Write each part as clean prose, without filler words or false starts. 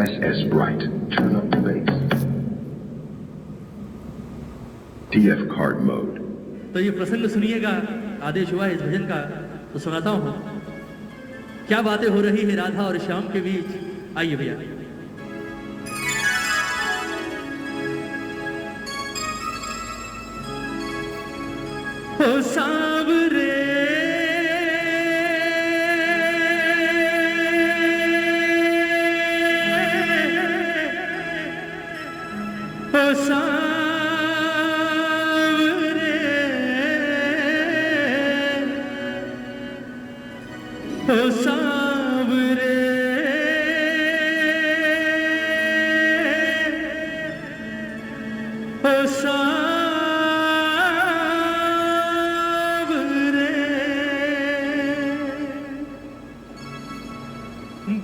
SS Bright, turn up the bass. TF Card Mode. तो ये प्रसंग सुनिएगा, आदेश हुआ है इस भजन का, तो सुनाता हूं। क्या बातें हो रही है राधा और श्याम के बीच, आइए भैया। ओ सांवरे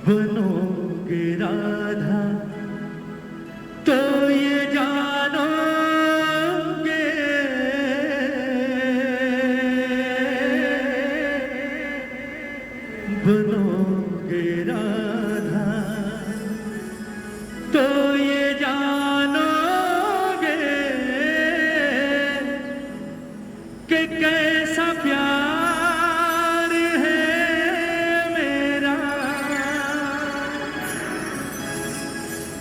बनोगे राधा तो ये जानोगे, बनोगे राधा तो ये जानोगे कि कैसा प्यार है मेरा।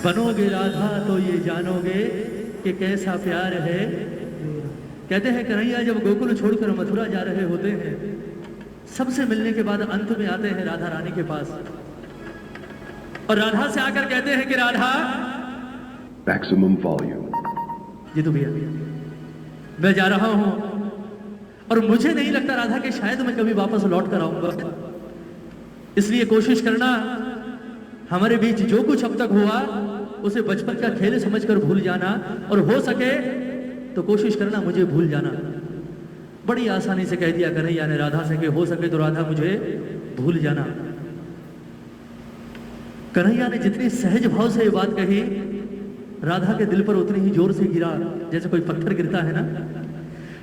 बनोगे राधा तो ये जानोगे कि कैसा प्यार है। कहते हैं कन्हैया जब गोकुल छोड़कर मथुरा जा रहे होते हैं, सबसे मिलने के बाद अंत में आते हैं राधा रानी के पास, और राधा से आकर कहते हैं कि राधा, Maximum volume. ये तो भैया मैं जा रहा हूं और मुझे नहीं लगता राधा कि शायद मैं कभी वापस लौट कर आऊंगा, इसलिए कोशिश करना हमारे बीच जो कुछ अब तक हुआ उसे बचपन का खेल समझकर भूल जाना, और हो सके तो कोशिश करना मुझे भूल जाना। बड़ी आसानी से कह दिया कन्हैया ने राधा से कि हो सके तो राधा मुझे भूल जाना। कन्हैया ने जितनी सहज भाव से ये बात कही, राधा के दिल पर उतनी ही जोर से गिरा जैसे कोई पत्थर गिरता है ना,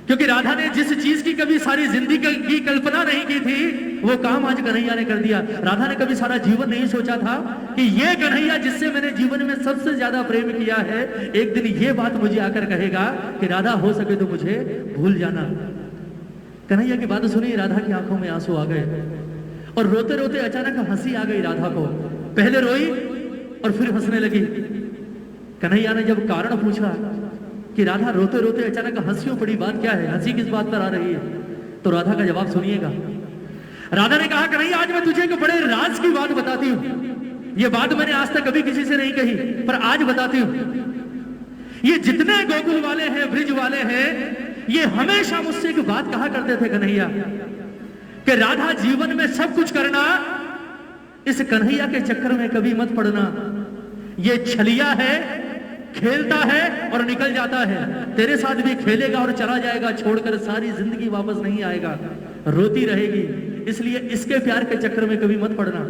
क्योंकि राधा ने जिस चीज की कभी सारी जिंदगी की कल्पना नहीं की थी वो काम आज कन्हैया ने कर दिया। राधा ने कभी सारा जीवन नहीं सोचा था कि ये कन्हैया जिससे मैंने जीवन में सबसे ज्यादा प्रेम किया है, एक दिन ये बात मुझे आकर कहेगा कि राधा हो सके तो मुझे भूल जाना। कन्हैया की बात सुनी, राधा की आंखों में आंसू आ गए और रोते रोते अचानक हंसी आ गई राधा को। पहले रोई और फिर हंसने लगी। कन्हैया ने जब कारण पूछा कि राधा रोते रोते अचानक हंसियों पड़ी, बात क्या है, हंसी किस बात पर आ रही है, तो राधा का जवाब सुनिएगा। राधा ने कहा कन्हैया आज मैं तुझे एक बड़े राज की बात बताती हूं, ये बात मैंने आज तक कभी किसी से नहीं कही पर आज बताती हूं। ये जितने गोकुल वाले हैं, ब्रिज वाले हैं, ये हमेशा मुझसे एक बात कहा करते थे कन्हैया कि राधा जीवन में सब कुछ करना, इस कन्हैया के चक्कर में कभी मत पड़ना। ये छलिया है, खेलता है और निकल जाता है, तेरे साथ भी खेलेगा और चला जाएगा, छोड़कर सारी जिंदगी वापस नहीं आएगा, रोती रहेगी, इसलिए इसके प्यार के चक्कर में कभी मत पड़ना।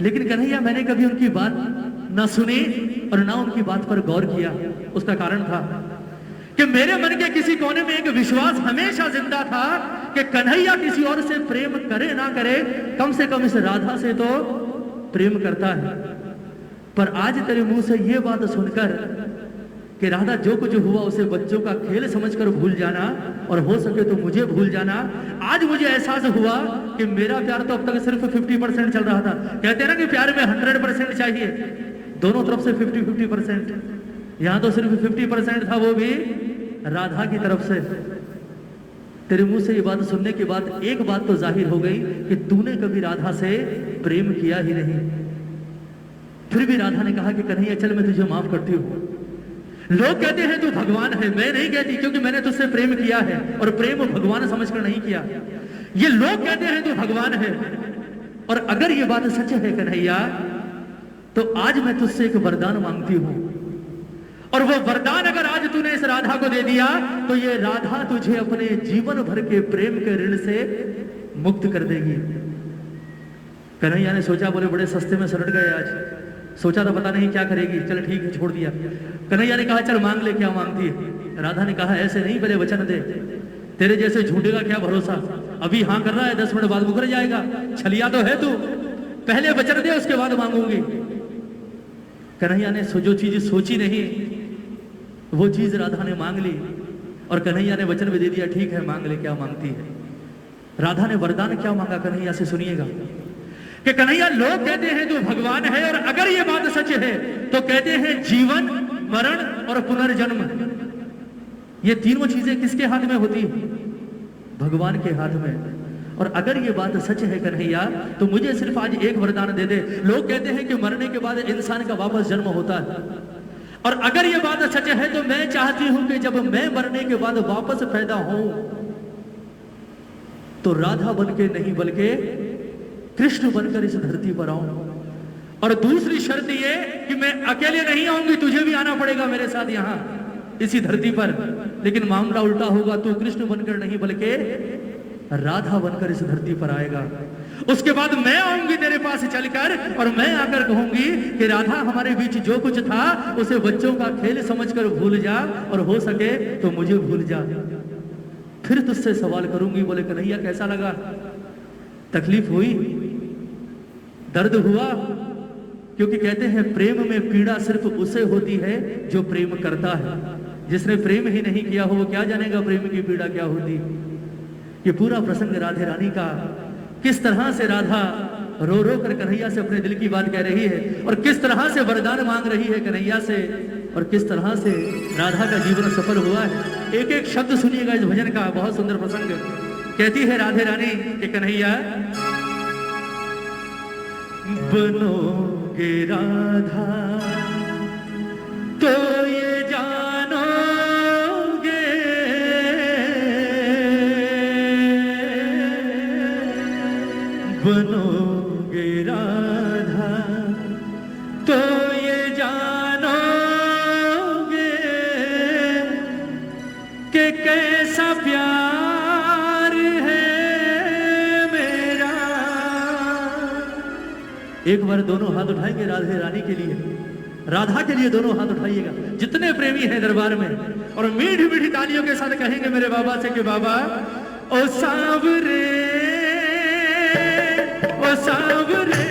लेकिन कन्हैया मैंने कभी उनकी बात ना सुनी और ना उनकी बात पर गौर किया। उसका कारण था कि मेरे मन के किसी कोने में एक विश्वास हमेशा जिंदा था कि कन्हैया किसी और से प्रेम करे ना करे, कम से कम इस राधा से तो प्रेम करता है। पर आज तेरे मुंह से ये बात सुनकर कि राधा जो कुछ हुआ उसे बच्चों का खेल समझकर भूल जाना और हो सके तो मुझे भूल जाना, आज मुझे एहसास हुआ कि मेरा प्यार तो अब तक सिर्फ 50% चल रहा था। कहते हैं ना कि प्यार में 100% चाहिए, दोनों तरफ से 50-50%, यहां तो सिर्फ 50% था, वो भी राधा की तरफ से। तेरे मुंह से ये बात सुनने के बाद एक बात तो जाहिर हो गई कि तूने कभी राधा से प्रेम किया ही नहीं। फिर भी राधा ने कहा कि कन्हैया चल मैं तुझे माफ करती हूं। लोग कहते हैं तू भगवान है, मैं नहीं कहती, क्योंकि मैंने तुझसे प्रेम किया है और प्रेम भगवान समझकर नहीं किया। ये लोग कहते हैं तू भगवान है, और अगर ये बात सच है कन्हैया तो आज मैं तुझसे एक वरदान मांगती हूं, और वो वरदान अगर आज तूने इस राधा को दे दिया तो ये राधा तुझे अपने जीवन भर के प्रेम के ऋण से मुक्त कर देगी। कन्हैया ने सोचा, बोले बड़े सस्ते में सलट गए आज, सोचा था पता नहीं क्या करेगी, चल ठीक है छोड़ दिया। कन्हैया ने कहा चल मांग ले, क्या मांगती है। राधा ने कहा ऐसे नहीं, पहले वचन दे, तेरे जैसे झूठे का क्या भरोसा, अभी हाँ कर रहा है 10 मिनट बाद मुकर जाएगा, छलिया तो है तू, पहले वचन दे उसके बाद मांगूंगी। कन्हैया ने जो चीज सोची नहीं वो चीज राधा ने मांग ली, और कन्हैया ने वचन भी दे दिया, ठीक है मांग ले क्या मांगती है। राधा ने वरदान क्या मांगा कन्हैया से, सुनिएगा कि कन्हैया लोग कहते हैं जो भगवान है, और अगर ये बात सच है तो कहते हैं जीवन, मरण और पुनर्जन्म, ये तीनों चीजें किसके हाथ में होती है? भगवान के हाथ में। और अगर ये बात सच है कन्हैया तो मुझे सिर्फ आज एक वरदान दे दे। लोग कहते हैं कि मरने के बाद इंसान का वापस जन्म होता है, और अगर ये बात सच है तो मैं चाहती हूं कि जब मैं मरने के बाद वापस पैदा हूं तो राधा बनके नहीं बल्कि कृष्ण बनकर इस धरती पर आऊं। और दूसरी शर्त ये कि मैं अकेले नहीं आऊंगी, तुझे भी आना पड़ेगा मेरे साथ यहां इसी धरती पर, लेकिन मामला उल्टा होगा, तू कृष्ण बनकर नहीं बल्कि राधा बनकर इस धरती पर आएगा। उसके बाद मैं आऊंगी तेरे पास चलकर, और मैं आकर कहूंगी कि राधा हमारे बीच जो कुछ था उसे बच्चों का खेल समझकर भूल जा, और हो सके तो मुझे भूल जा। फिर तुझसे सवाल करूंगी। बोले कन्हैया कैसा लगा? तकलीफ हुई, दर्द हुआ? क्योंकि कहते हैं प्रेम में पीड़ा सिर्फ उसे होती है जो प्रेम करता है। जिसने प्रेम ही नहीं किया हो वो क्या जानेगा प्रेम की पीड़ा क्या होती। ये पूरा प्रसंग राधे रानी का, किस तरह से राधा रो रो कर कन्हैया से अपने दिल की बात कह रही है, और किस तरह से वरदान मांग रही है कन्हैया से, और किस तरह से राधा का जीवन सफल हुआ है। एक एक शब्द सुनिएगा इस भजन का, बहुत सुंदर प्रसंग। कहती है राधे रानी कि कन्हैया बनोगे राधा तो ये जानोगे, बनोगे राधा तो ये जानोगे कि कैसा प्यार है मेरा। एक बार दोनों हाथ उठाएंगे राधे रानी के लिए, राधा के लिए दोनों हाथ उठाइएगा जितने प्रेमी हैं दरबार में, और मीठी मीठी तालियों के साथ कहेंगे मेरे बाबा से कि बाबा ओ सांवरे, ओ सांवरे,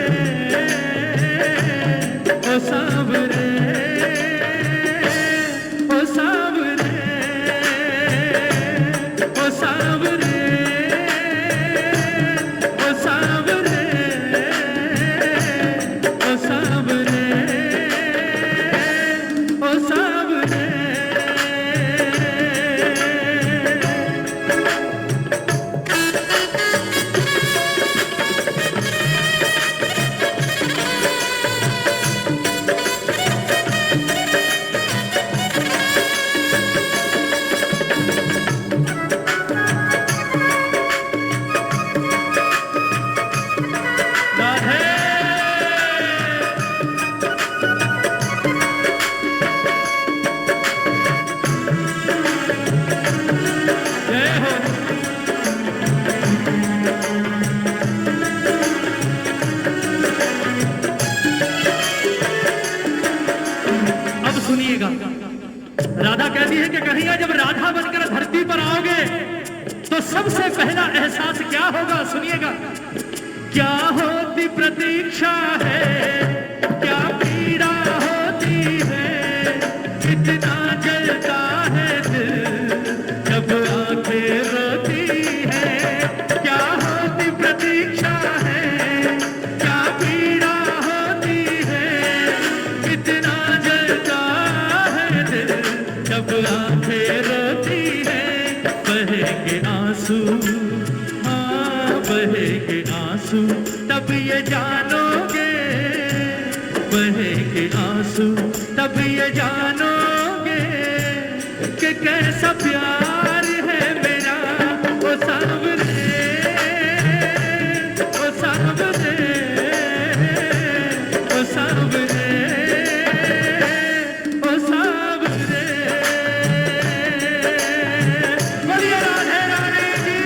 ओ सांवरे, ओ सांवरे, ओ सांवरे, ओ सांवरे, ओ सांवरे, ओ सांवरे। राधा कहती है कि कन्हैया जब राधा बनकर धरती पर आओगे तो सबसे पहला एहसास क्या होगा, सुनिएगा। क्या होती प्रतीक्षा है, क्या पीड़ा होती है, कितना जलता है दिल जब आंखें रोती है। क्या होती प्रतीक्षा है, क्या पीड़ा होती है, कितना जलता है दिल जब आंखें रोती है। बहेंगे आंसू, हाँ बहेंगे आंसू, तब ये जानोगे, बहेंगे आंसू तब ये जानोगे कि कैसा प्यार है मेरा। ओ सांवरे, ओ सांवरे, ओ सांवरे, ओ सांवरे। बोलिए राधे रानी की।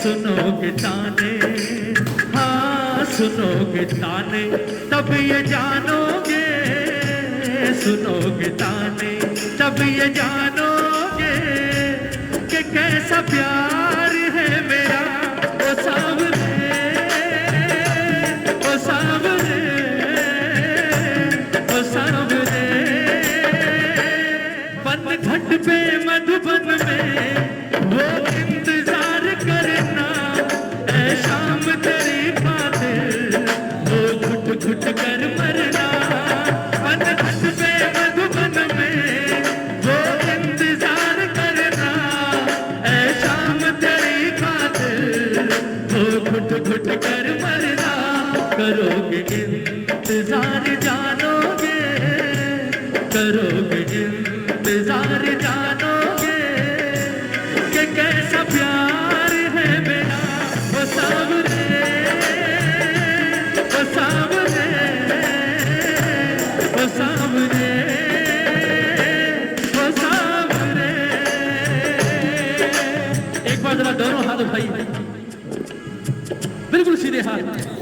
सुनोगे ताने, हाँ सुनोगे ताने, तब ये जानोगे, सुनोगे ताने, तब ये जानोगे कि कैसा प्यार है मेरा। ओ सावरे, ओ सावरे, ओ सावरे। बनघट पे मधुबन में वो इंतजार करना, ऐ शाम तेरी खातिर वो घुट घुट कर मरना। बनघट पे मधुबन में वो इंतजार करना, ऐ शाम तेरी खातिर वो घुट घुट कर मरना। करोगे इंतजार जानोगे, करोगे इंतजार जानोगे कि कैसा प्यार है मेरा। ओ सावरे, ओ सावरे, ओ सावरे, ओ सावरे। एक बार जरा दोनों हाथ उठाइए, बिल्कुल सीधे हाथ।